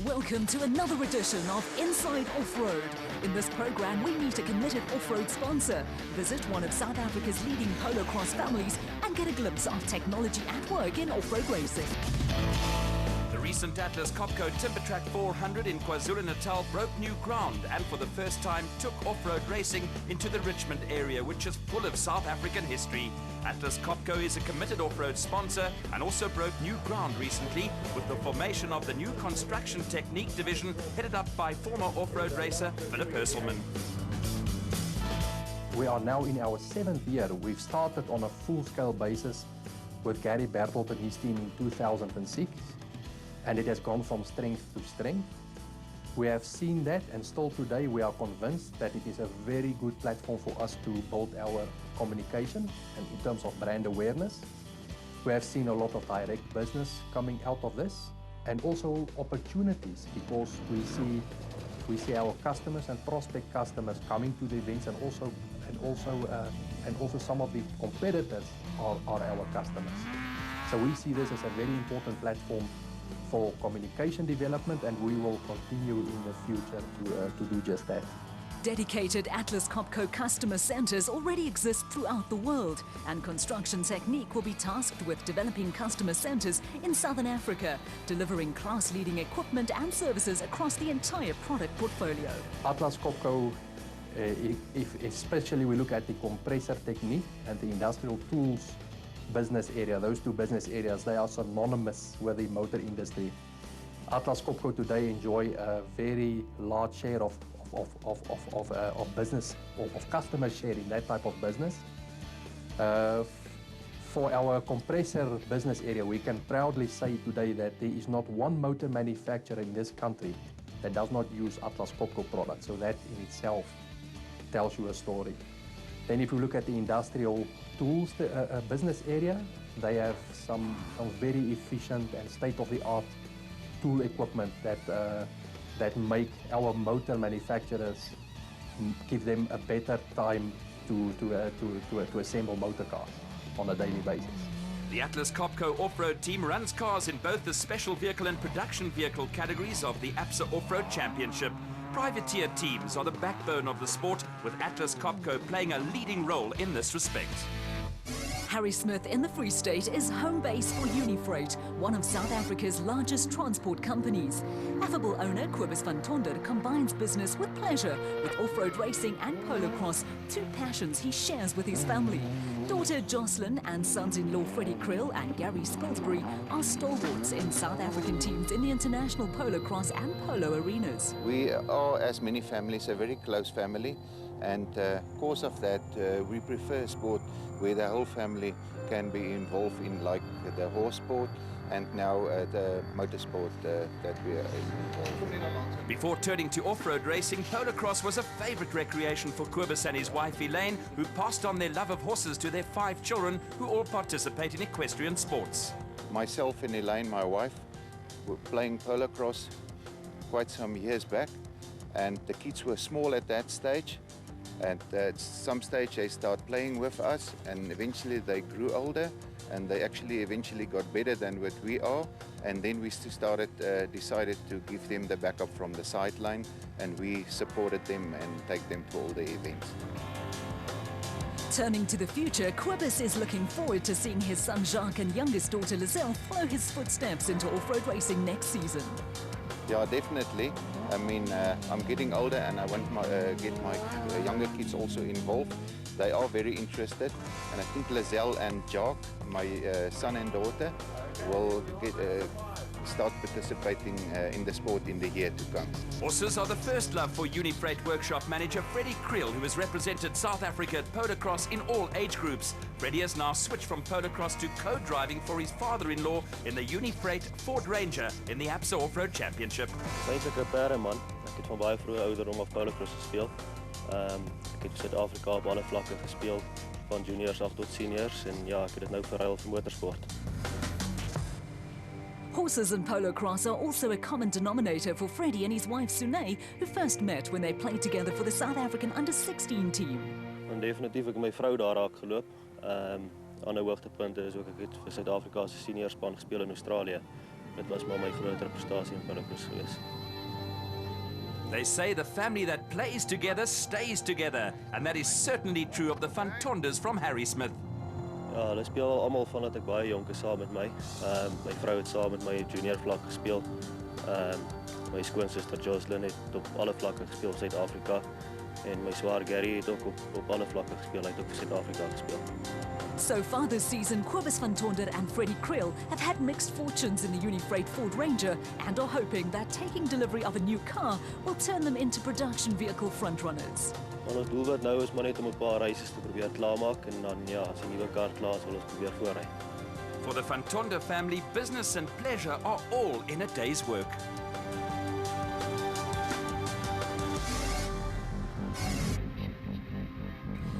Welcome to another edition of Inside Off-Road. In this program, we meet a committed off-road sponsor, visit one of South Africa's leading polo-cross families, and get a glimpse of technology at work in off-road racing. The recent Atlas Copco Timbertrack 400 in KwaZulu-Natal broke new ground and for the first time took off-road racing into the Richmond area, which is full of South African history. Atlas Copco is a committed off-road sponsor and also broke new ground recently with the formation of the new construction technique division headed up by former off-road racer Philip Hurselman. We are now in our 7th year. We've started on a full-scale basis with Gary Bertolt and his team in 2006. And it has gone from strength to strength. We have seen that, and still today we are convinced that it is a very good platform for us to build our communication and in terms of brand awareness. We have seen a lot of direct business coming out of this, and also opportunities, because we see our customers and prospect customers coming to the events, and also some of the competitors are our customers. So we see this as a very important platform for communication development, and we will continue in the future to do just that. Dedicated Atlas Copco customer centers already exist throughout the world, and Construction Technique will be tasked with developing customer centers in Southern Africa, delivering class-leading equipment and services across the entire product portfolio. Atlas Copco, if especially we look at the compressor technique and the industrial tools business area, those two business areas, they are synonymous with the motor industry. Atlas Copco today enjoy a very large share of business, of customer share in that type of business. For our compressor business area, we can proudly say today that there is not one motor manufacturer in this country that does not use Atlas Copco products. So that in itself tells you a story. Then if you look at the industrial tools business area, they have some very efficient and state-of-the-art tool equipment that make our motor manufacturers give them a better time to assemble motor cars on a daily basis. The Atlas Copco off-road team runs cars in both the special vehicle and production vehicle categories of the APSA Off-Road Championship. Privateer teams are the backbone of the sport, with Atlas Copco playing a leading role in this respect. Harry Smith in the Free State is home base for Unifreight, one of South Africa's largest transport companies. Affable owner Cobus van Tonder combines business with pleasure with off-road racing and polo cross, two passions he shares with his family. Daughter Jocelyn and sons-in-law Freddie Krill and Gary Spilsbury are stalwarts in South African teams in the international polo cross and polo arenas. We are, as many families, a very close family, and because of that, we prefer sport where the whole family can be involved in, like the horse sport and now the motorsport that we are involved in. Before turning to off-road racing, polo cross was a favorite recreation for Cobus and his wife Elaine, who passed on their love of horses to their 5 children, who all participate in equestrian sports. Myself and Elaine, my wife, were playing polo cross quite some years back, and the kids were small at that stage. And at some stage they start playing with us, and eventually they grew older, and they actually eventually got better than what we are. And then we decided to give them the backup from the sideline, and we supported them and take them to all the events. Turning to the future, Cobus is looking forward to seeing his son Jacques and youngest daughter Lizelle follow his footsteps into off-road racing next season. Yeah, definitely. I mean, I'm getting older, and I want to get my younger kids also involved. They are very interested, and I think Lizelle and Jacques, my son and daughter, will start participating in the sport in the year to come. Horses are the first love for Unifreight workshop manager Freddie Krill, who has represented South Africa at polo cross in all age groups. Freddie has now switched from polo cross to co-driving for his father-in-law in the Unifreight Ford Ranger in the APSA Off-Road Championship. Eintlik 'n perreman. Ek het van baie vroeë ouderdom af polo cross gespeel. Ek het in Suid-Afrika op alle vlakke gespeel, van juniors af tot seniors, en ja, ek het dit nou verruil vir motorsport. Horses and polo cross are also a common denominator for Freddie and his wife Sune, who first met when they played together for the South African under-16 team. En definitief ek het my vrou daar raak geloop. Ander hoogtepunte is ook ek het vir Suid-Afrika se seniorspan gespeel in Australië. dit was maar my groter prestasie in polocross geweest. They say the family that plays together stays together, and that is certainly true of the Van Tonders from Harry Smith. Ja, hulle speel almal vandat ek baie jonk is saam met my. My vrou het saam met my junior vlak gespeel. My skoonsister Jocelyn het op alle vlakke gespeel in Suid-Afrika. En my swaar Gary het ook op alle vlakke gespeel. Hy het ook vir Suid-Afrika gespeel. So far this season, Cobus van Tonder and Freddie Kriel have had mixed fortunes in the Unifreight Ford Ranger and are hoping that taking delivery of a new car will turn them into production vehicle frontrunners. Ons doelwit nou is maar net om 'n paar races te probeer klaarmaak en dan ja, as die nuwe kar klaar is, wil ons probeer voorry. For the Van Tonder family, business and pleasure are all in a day's work.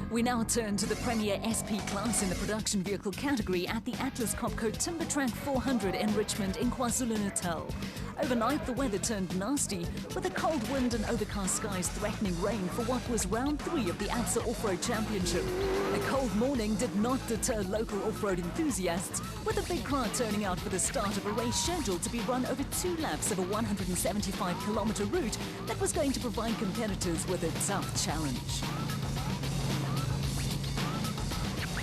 We now turn to the Premier SP class in the production vehicle category at the Atlas Copco Timbertrack 400 enrichment in KwaZulu-Natal. Overnight, the weather turned nasty, with a cold wind and overcast skies threatening rain for what was round 3 of the ATSA Off-Road Championship. A cold morning did not deter local off-road enthusiasts, with a big crowd turning out for the start of a race scheduled to be run over 2 laps of a 175-kilometre route that was going to provide competitors with a tough challenge.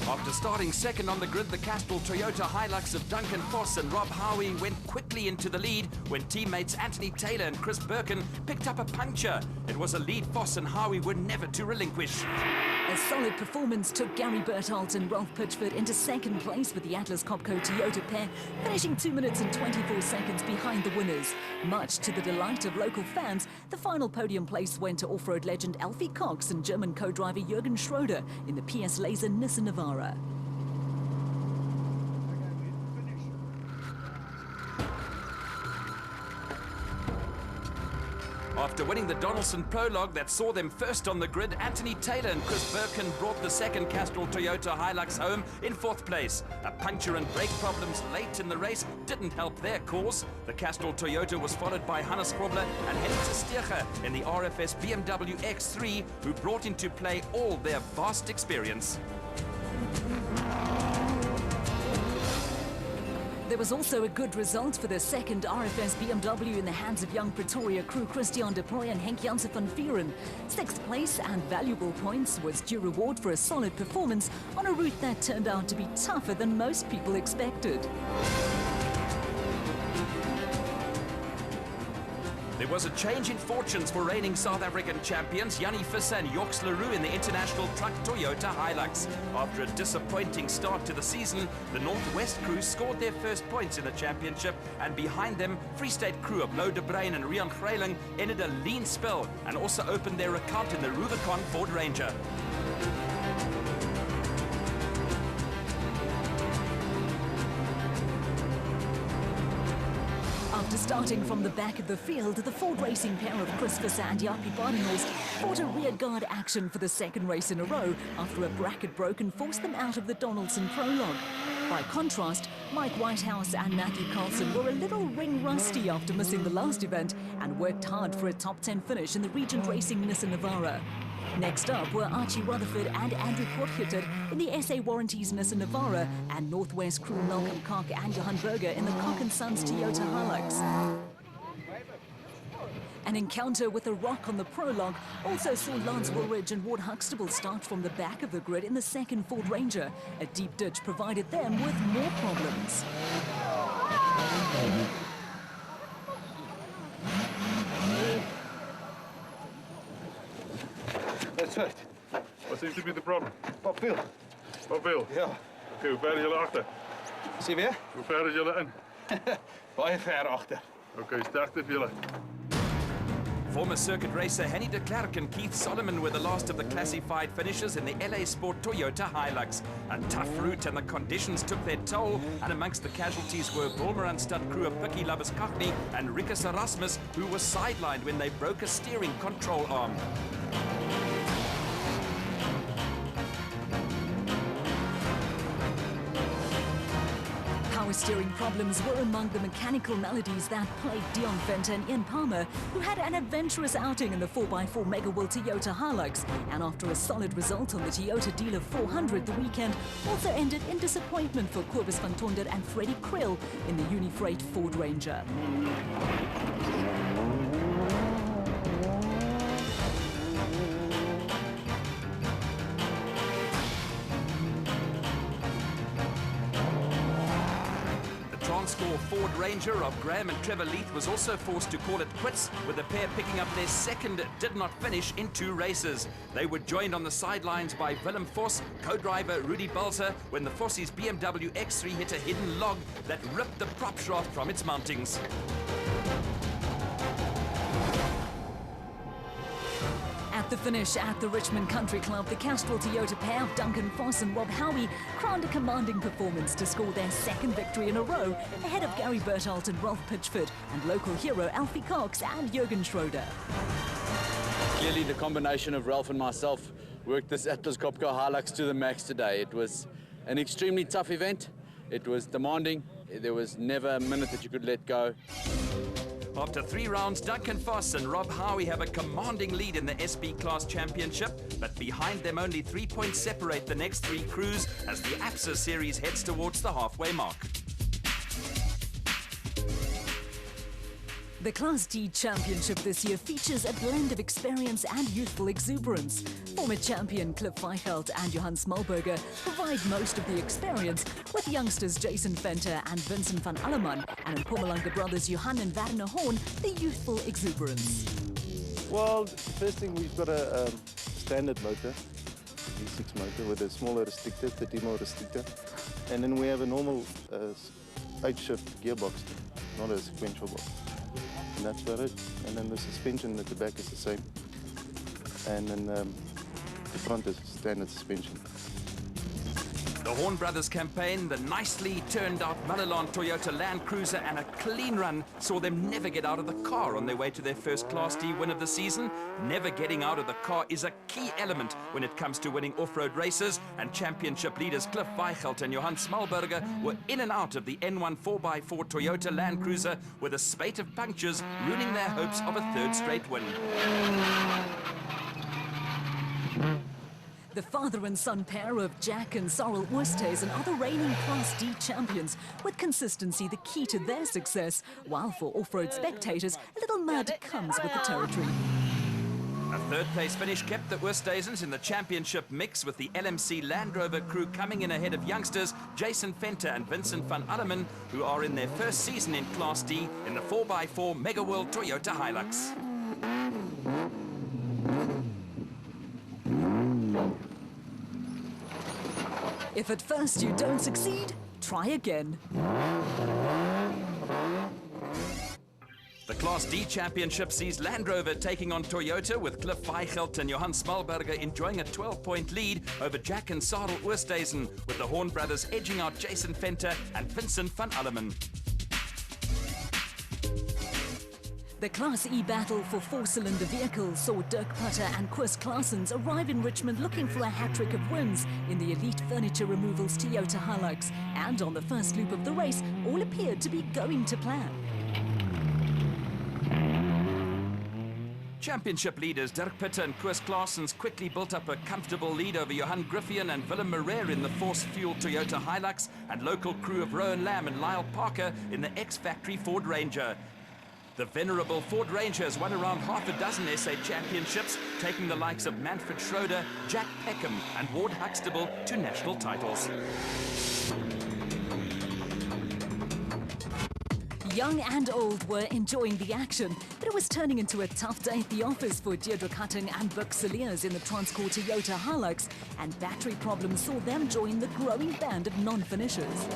After starting second on the grid, the Castrol Toyota Hilux of Duncan Foss and Rob Howie went quickly into the lead when teammates Anthony Taylor and Chris Birkin picked up a puncture. It was a lead Foss and Howie were never to relinquish. A solid performance took Gary Bertholdt and Ralph Pitchford into second place with the Atlas Copco Toyota pair, finishing 2 minutes and 24 seconds behind the winners. Much to the delight of local fans, the final podium place went to off-road legend Alfie Cox and German co-driver Jürgen Schroeder in the PS Laser Nissan Navara. After winning the Donaldson Prologue that saw them first on the grid, Anthony Taylor and Chris Birkin brought the second Castrol Toyota Hilux home in 4th place. A puncture and brake problems late in the race didn't help their cause. The Castrol Toyota was followed by Hannes Grobler and Henny Tersteger in the RFS BMW X3, who brought into play all their vast experience. There was also a good result for the second RFS BMW in the hands of young Pretoria crew Christian de Proy and Henk Janssen van Vieren. 6th place and valuable points was due reward for a solid performance on a route that turned out to be tougher than most people expected. There was a change in fortunes for reigning South African champions Jannie Visser and Joks Leroux in the International Truck Toyota Hilux. After a disappointing start to the season, the Northwest crew scored their first points in the championship, and behind them, Free State crew of Lou de Bruin and Rian Greiling ended a lean spell and also opened their account in the Rubicon Ford Ranger. After starting from the back of the field, the Ford racing pair of Chris Visser and Jaapie Badenhorst fought a rearguard action for the second race in a row after a bracket broke and forced them out of the Donaldson Prologue. By contrast, Mike Whitehouse and Matthew Carlson were a little ring rusty after missing the last event and worked hard for a top 10 finish in the Regent Racing Nissan Navara. Next up were Archie Rutherford and Andrew Potgieter in the SA Warranties Nissan Navara and Northwest crew Malcolm Koch and Johan Berger in the Koch & Sons Toyota Hilux. An encounter with a rock on the prologue also saw Lance Woolridge and Ward Huxtable start from the back of the grid in the second Ford Ranger. A deep ditch provided them with more problems. That's right. What seems to be the problem? Papier. Papeel? Ja. Oké, hoe ver is jullie achter? Zie je? Hoe ver is jullie in? Baie ver achter. Oké, sterkte voor jullie. Former circuit racer Henny de Klerk and Keith Solomon were the last of the classified finishers in the LA Sport Toyota Hilux. A tough route and the conditions took their toll, and amongst the casualties were Bulmer stud crew of Picky Labuskachny and Rikus Erasmus, who was sidelined when they broke a steering control arm. steering problems were among the mechanical maladies that plagued Dion Venter and Ian Palmer, who had an adventurous outing in the 4x4 Mega World Toyota Hilux, and after a solid result on the Toyota Dealer 400 the weekend, also ended in disappointment for Kobus van Tonder and Freddie Krill in the Unifreight Ford Ranger. Score Ford Ranger of Graham and Trevor Leith was also forced to call it quits, with the pair picking up their second did not finish in 2 races. They were joined on the sidelines by Willem Vos, co-driver Rudy Balzer, when the Fossies BMW X3 hit a hidden log that ripped the prop shaft from its mountings. At the finish at the Richmond Country Club, the Castrol Toyota pair of Duncan Foss and Rob Howie crowned a commanding performance to score their second victory in a row, ahead of Gary Berthold and Ralph Pitchford and local hero Alfie Cox and Jürgen Schroeder. Clearly the combination of Ralph and myself worked this Atlas Copco Hilux to the max today. It was an extremely tough event. It was demanding. There was never a minute that you could let go. After 3 rounds, Duncan Foss and Rob Howie have a commanding lead in the SP Class Championship, but behind them only 3 points separate the next 3 crews as the APSA Series heads towards the halfway mark. The Class D Championship this year features a blend of experience and youthful exuberance. Former champion Cliff Weichelt and Johan Smallberger provide most of the experience, with youngsters Jason Venter and Vincent van Alleman, and in Mpumalanga brothers Johan and Werner Horn, the youthful exuberance. Well, first thing, we've got a standard motor, V6 motor with a smaller restrictor, 30 mil restrictor, and then we have a normal 8-shift gearbox, not a sequential box. And that's about it. And then the suspension at the back is the same. And then the front is standard suspension. The Horn Brothers campaign, the nicely turned out Malalan Toyota Land Cruiser and a clean run saw them never get out of the car on their way to their first Class D win of the season. Never getting out of the car is a key element when it comes to winning off-road races, and championship leaders Cliff Weichelt and Johan Smallberger were in and out of the N1 4x4 Toyota Land Cruiser with a spate of punctures, ruining their hopes of a 3rd straight win. The father and son pair of Jack and Sorrel Oosthuizen are the reigning Class D champions, with consistency the key to their success, while for off-road spectators, a little mud comes with the territory. A 3rd place finish kept the Oosthuizens in the championship mix, with the LMC Land Rover crew coming in ahead of youngsters Jason Venter and Vincent van Alleman, who are in their first season in Class D in the 4x4 Mega World Toyota Hilux. If at first you don't succeed, try again. The Class D Championship sees Land Rover taking on Toyota, with Cliff Weichelt and Johan Smallberger enjoying a 12-point lead over Jack and Sarel Oosthuizen, with the Horn Brothers edging out Jason Venter and Vincent van Alleman. The Class E battle for 4-cylinder vehicles saw Dirk Putter and Koos Claessens arrive in Richmond looking for a hat-trick of wins in the Elite Furniture Removals Toyota Hilux. And on the first loop of the race, all appeared to be going to plan. Championship leaders Dirk Putter and Koos Claessens quickly built up a comfortable lead over Johan Griffian and Willem Marere in the Force-fueled Toyota Hilux, and local crew of Rowan Lamb and Lyle Parker in the ex-factory Ford Ranger. The venerable Ford Ranger has won around half a dozen SA championships, taking the likes of Manfred Schroeder, Jack Peckham and Ward Huxtable to national titles. Young and old were enjoying the action, but it was turning into a tough day at the office for Deirdre Cutting and Buck Saliers in the Transcore Toyota Hilux, and battery problems saw them join the growing band of non-finishers.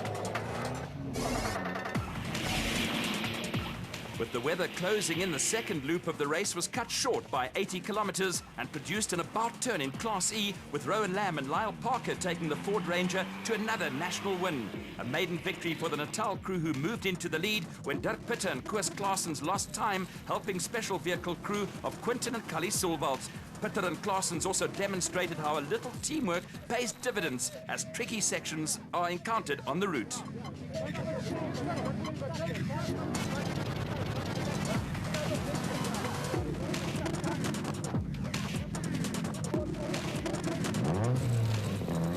With the weather closing in, the second loop of the race was cut short by 80 kilometers and produced an about turn in Class E, with Rowan Lamb and Lyle Parker taking the Ford Ranger to another national win. A maiden victory for the Natal crew, who moved into the lead when Dirk Putter and Koos Claessens lost time, helping special vehicle crew of Quinton and Cully Sulwald. Putter and Claessens also demonstrated how a little teamwork pays dividends as tricky sections are encountered on the route.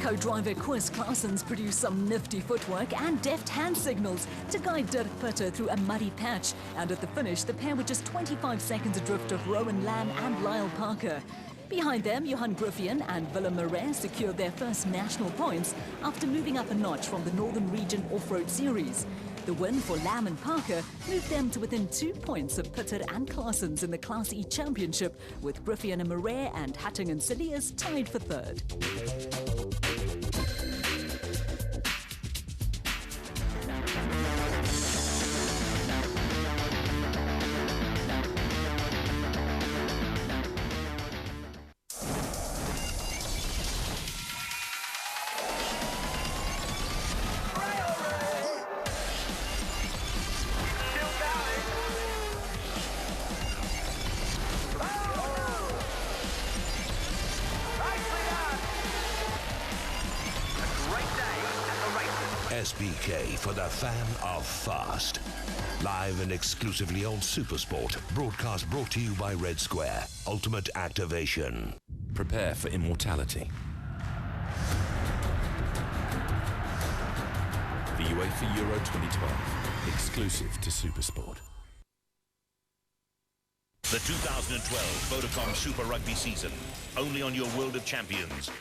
Co-driver Chris Claessens produced some nifty footwork and deft hand signals to guide Dirk Putter through a muddy patch. And at the finish, the pair were just 25 seconds adrift of Rowan Lamb and Lyle Parker. Behind them, Johan Griffian and Willem Marais secured their first national points after moving up a notch from the Northern Region Off-Road Series. The win for Lamb and Parker moved them to within 2 points of Putter and Claessens in the Class E Championship, with Griffian and Marais and Hatting and Silius tied for third. SBK for the fan of fast. Live and exclusively on Supersport. Broadcast brought to you by Red Square. Ultimate activation. Prepare for immortality. The UEFA Euro 2012. Exclusive to Supersport. The 2012 Vodacom Super Rugby season. Only on your World of Champions.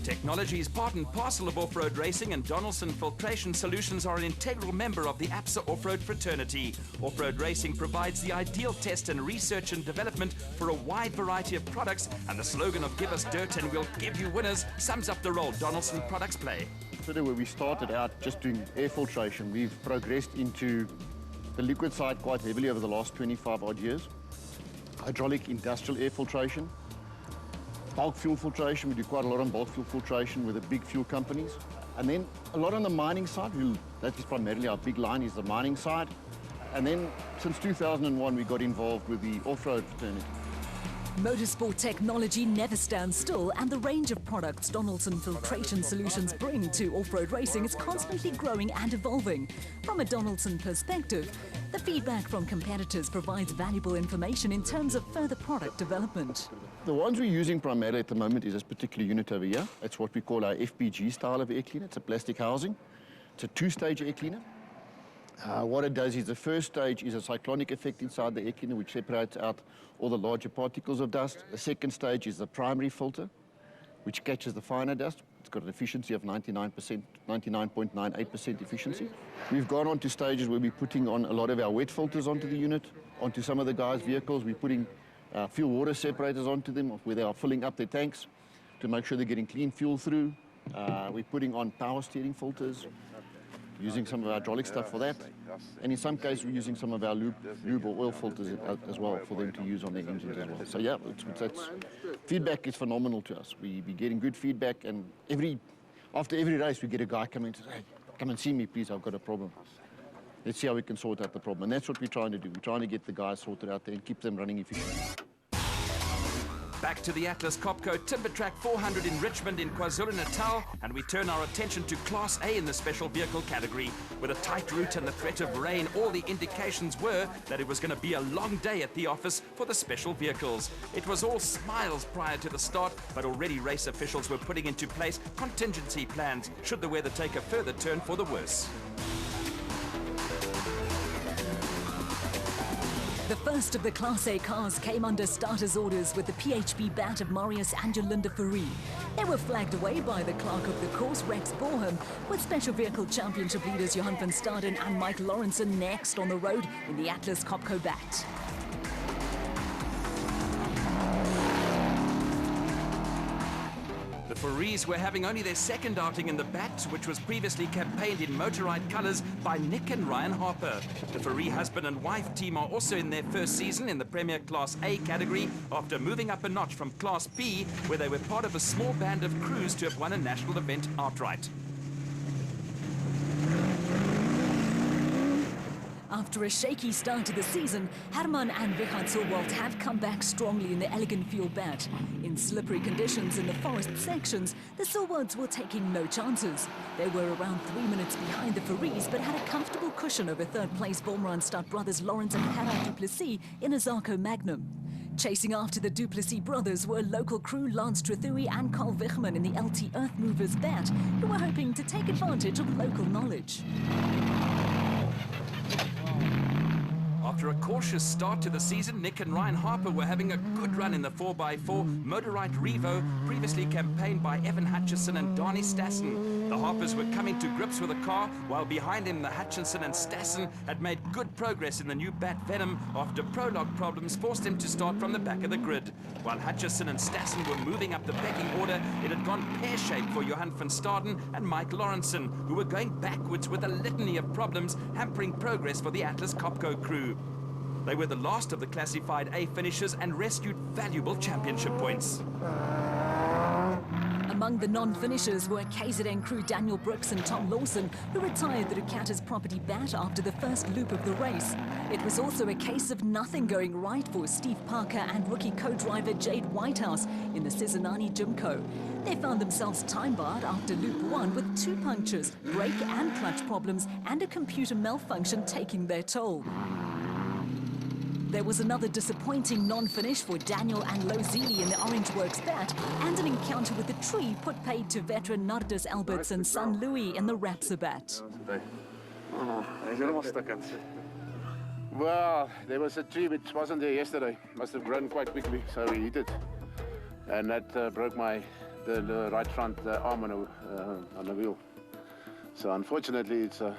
Technology is part and parcel of off-road racing, and Donaldson Filtration Solutions are an integral member of the APSA off-road fraternity. Off-road racing provides the ideal test and research and development for a wide variety of products, and the slogan of "Give us dirt and we'll give you winners" sums up the role Donaldson products play. Where we started out just doing air filtration, we've progressed into the liquid side quite heavily over the last 25 odd years. Hydraulic industrial air filtration. Bulk fuel filtration, we do quite a lot on bulk fuel filtration with the big fuel companies. And then a lot on the mining side, that is primarily our big line, is the mining side. And then since 2001, we got involved with the off-road fraternity. Motorsport technology never stands still, and the range of products Donaldson Filtration Solutions bring to off-road racing is constantly growing and evolving. From a Donaldson perspective, the feedback from competitors provides valuable information in terms of further product development. The ones we're using primarily at the moment is this particular unit over here. It's what we call our FPG style of air cleaner. It's a plastic housing. It's a two-stage air cleaner. What it does is the first stage is a cyclonic effect inside the air cleaner, which separates out all the larger particles of dust. The second stage is the primary filter, which catches the finer dust. It's got an efficiency of 99.98% efficiency. We've gone on to stages where we're putting on a lot of our wet filters onto the unit. Onto some of the guys' vehicles, we're putting fuel water separators onto them, where they are filling up their tanks to make sure they're getting clean fuel through. We're putting on power steering filters, using some of our hydraulic stuff for that. And in some cases, we're using some of our lube or oil filters as well for them to use on their engines as well. So yeah, feedback is phenomenal to us. We're getting good feedback, and after every race, we get a guy come in and say, "Hey, come and see me, please, I've got a problem. Let's see how we can sort out the problem." And that's what we're trying to do. We're trying to get the guys sorted out there and keep them running efficiently. Back to the Atlas Copco Timbertrack 400 in Richmond in KwaZulu-Natal, and we turn our attention to Class A in the special vehicle category. With a tight route and the threat of rain, all the indications were that it was going to be a long day at the office for the special vehicles. It was all smiles prior to the start, but already race officials were putting into place contingency plans should the weather take a further turn for the worse. The first of the Class A cars came under starters orders with the PHB bat of Marius and Jolinda Fourie. They were flagged away by the clerk of the course, Rex Boreham, with Special Vehicle Championship leaders Johan van Staden and Mike Lawrenson next on the road in the Atlas Copco bat. The Fouries were having only their second outing in the bat, which was previously campaigned in Motorride colours by Nick and Ryan Harper. The Fourie husband and wife team are also in their first season in the Premier Class A category after moving up a notch from Class B, where they were part of a small band of crews to have won a national event outright. After a shaky start to the season, Herman and Richard Solwald have come back strongly in the elegant fuel bat. In slippery conditions in the forest sections, the Solwalds were taking no chances. They were around 3 minutes behind the Faris, but had a comfortable cushion over third-place Wolmeranstad brothers Lawrence and Gerard Duplessis in a Zarco Magnum. Chasing after the Duplessis brothers were local crew Lance Trethui and Carl Wichman in the LT Earth Movers bat, who were hoping to take advantage of local knowledge. After a cautious start to the season, Nick and Ryan Harper were having a good run in the 4x4 Motorite Revo, previously campaigned by Evan Hutchison and Donnie Stassen. The Harpers were coming to grips with the car, while behind him the Hutchison and Stassen had made good progress in the new Bat Venom after prologue problems forced him to start from the back of the grid. While Hutchison and Stassen were moving up the pecking order, it had gone pear-shaped for Johan van Staden and Mike Lawrenson, who were going backwards with a litany of problems hampering progress for the Atlas Copco crew. They were the last of the classified A finishers and rescued valuable championship points. Among the non-finishers were KZN crew Daniel Brooks and Tom Lawson, who retired the Ducati's property bat after the first loop of the race. It was also a case of nothing going right for Steve Parker and rookie co-driver Jade Whitehouse in the Cizanani Gymco. They found themselves time-barred after loop 1 with 2 punctures, brake and clutch problems, and a computer malfunction taking their toll. There was another disappointing non-finish for Daniel and Lozili in the Orange Works bat, and an encounter with the tree put paid to veteran Nardus Alberts and son Louis in the Rapsa bat. Well, there was a tree which wasn't there yesterday. Must have grown quite quickly, so we hit it. And that broke the right front arm on the wheel. So unfortunately, it's a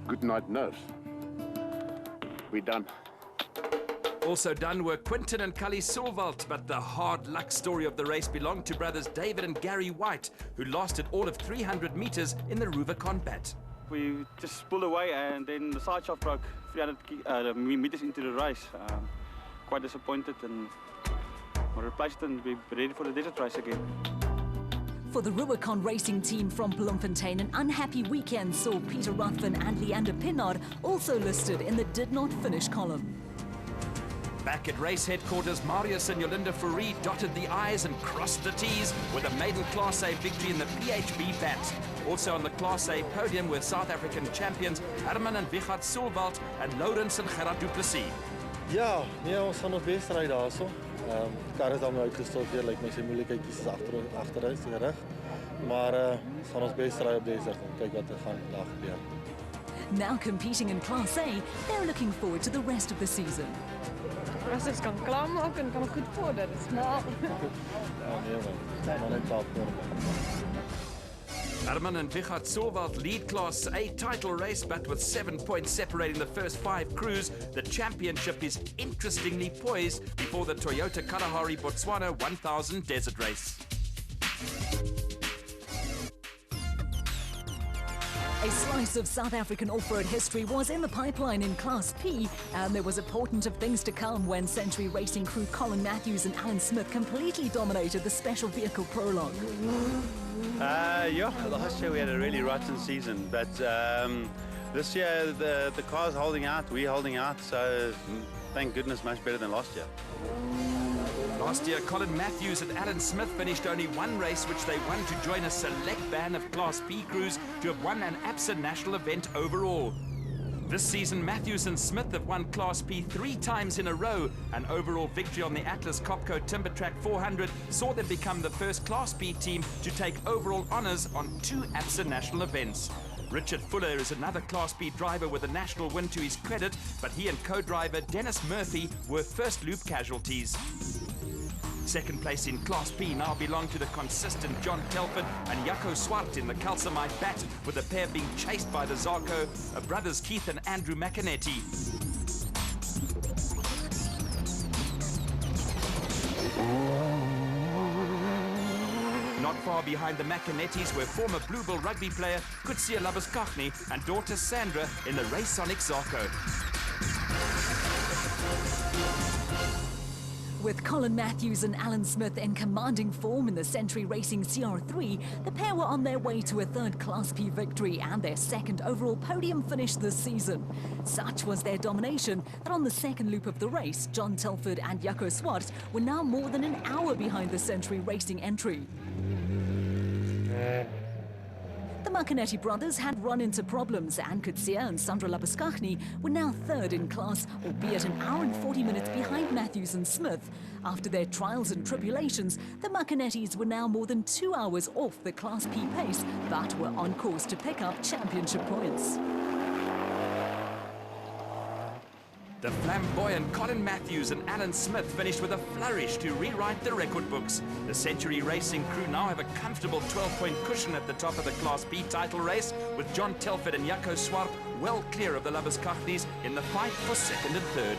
good night nerves. We're done. Also done were Quinton and Cully Solwald, but the hard luck story of the race belonged to brothers David and Gary White, who lasted all of 300 meters in the Rubicon bat. We just pulled away and then the side shaft broke 300 meters into the race. Quite disappointed, and we'll replace it and be ready for the desert race again. For the Rubicon racing team from Bloemfontein, an unhappy weekend saw Peter Ruthven and Leander Pinard also listed in the did not finish column. Back at race headquarters, Marius and Yolinda Fourie dotted the I's and crossed the T's with a maiden Class A victory in the PHB bat. Also on the Class A podium were South African champions Herman and Richard Solwald and Lawrence and Gerard Duplessis. Ja, nee, ons gaan nog best ry daarso. Kar is dan nou uitgestort weer, lyk my sy moeilikheidjies is agteruit reg. Maar ons gaan ons best ry op desert en kyk wat gaan daar gebeur. Now competing in Class A, they're looking forward to the rest of the season. As ons kan klaarmaak en kan goed vorder, dis maar. Ja, nee man, maar net klaar vorder. Herman and Richard Solwald lead Class A title race, but with 7 points separating the first 5 crews, the championship is interestingly poised before the Toyota Kalahari Botswana 1000 desert race. A slice of South African off-road history was in the pipeline in Class P, and there was a portent of things to come when Century Racing crew Colin Matthews and Alan Smith completely dominated the special vehicle prologue. Yeah, last year we had a really rotten season, but this year the car's holding out, we're holding out, so thank goodness much better than last year. Last year, Colin Matthews and Alan Smith finished only one race, which they won to join a select band of Class B crews to have won an ABSA national event overall. This season, Matthews and Smith have won Class P 3 times in a row. An overall victory on the Atlas Copco Timbertrack 400 saw them become the first Class B team to take overall honours on 2 ABSA national events. Richard Fuller is another Class B driver with a national win to his credit, but he and co-driver Dennis Murphy were first loop casualties. Second place in Class B now belonged to the consistent John Telford and Jaco Swart in the Calcimite bat, with the pair being chased by the Zarco brothers Keith and Andrew McInerney. Not far behind the McInerney's were former Bluebell rugby player Kutsia Labuskachny and daughter Sandra in the Raysonic Zarco. With Colin Matthews and Alan Smith in commanding form in the Century Racing CR3, the pair were on their way to a third Class P victory and their second overall podium finish this season. Such was their domination that on the second loop of the race, John Telford and Jaco Swart were now more than an hour behind the Century Racing entry. The Macanetti brothers had run into problems, and Kutsia and Sandra Labuskaghni were now third in class, albeit an hour and 40 minutes behind Matthews and Smith. After their trials and tribulations, the Macanettis were now more than 2 hours off the Class P pace, but were on course to pick up championship points. The flamboyant Colin Matthews and Alan Smith finished with a flourish to rewrite the record books. The Century Racing crew now have a comfortable 12-point cushion at the top of the Class B title race, with John Telford and Jaco Swart well clear of the Labuskaghnis in the fight for second and third.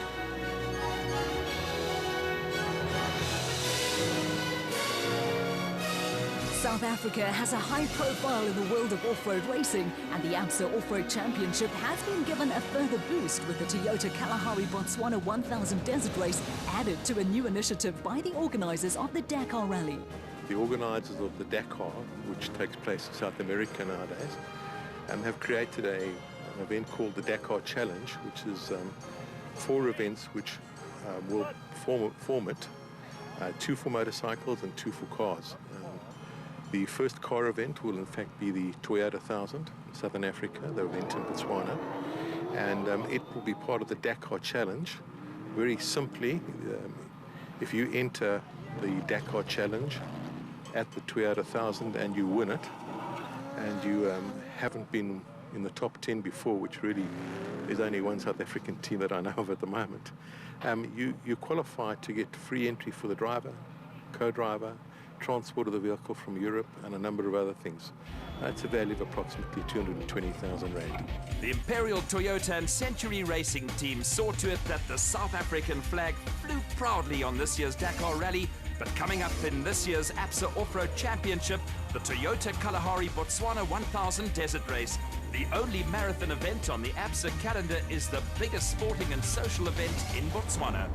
South Africa has a high profile in the world of off-road racing, and the ABSA Off-Road Championship has been given a further boost with the Toyota Kalahari Botswana 1000 Desert Race added to a new initiative by the organisers of the Dakar Rally. The organisers of the Dakar, which takes place in South America nowadays, have created an event called the Dakar Challenge, which is 4 events which will form it, 2 for motorcycles and 2 for cars. The first car event will in fact be the Toyota 1000 in Southern Africa, the event in Botswana, and it will be part of the Dakar Challenge. Very simply, if you enter the Dakar Challenge at the Toyota 1000 and you win it, and you haven't been in the top 10 before, which really is only one South African team that I know of at the moment, you qualify to get free entry for the driver, co-driver, transport of the vehicle from Europe, and a number of other things. That's a value of approximately 220,000 Rand. The Imperial Toyota and Century Racing team saw to it that the South African flag flew proudly on this year's Dakar Rally, but coming up in this year's ABSA Off-Road Championship, the Toyota Kalahari Botswana 1000 Desert Race. The only marathon event on the ABSA calendar is the biggest sporting and social event in Botswana.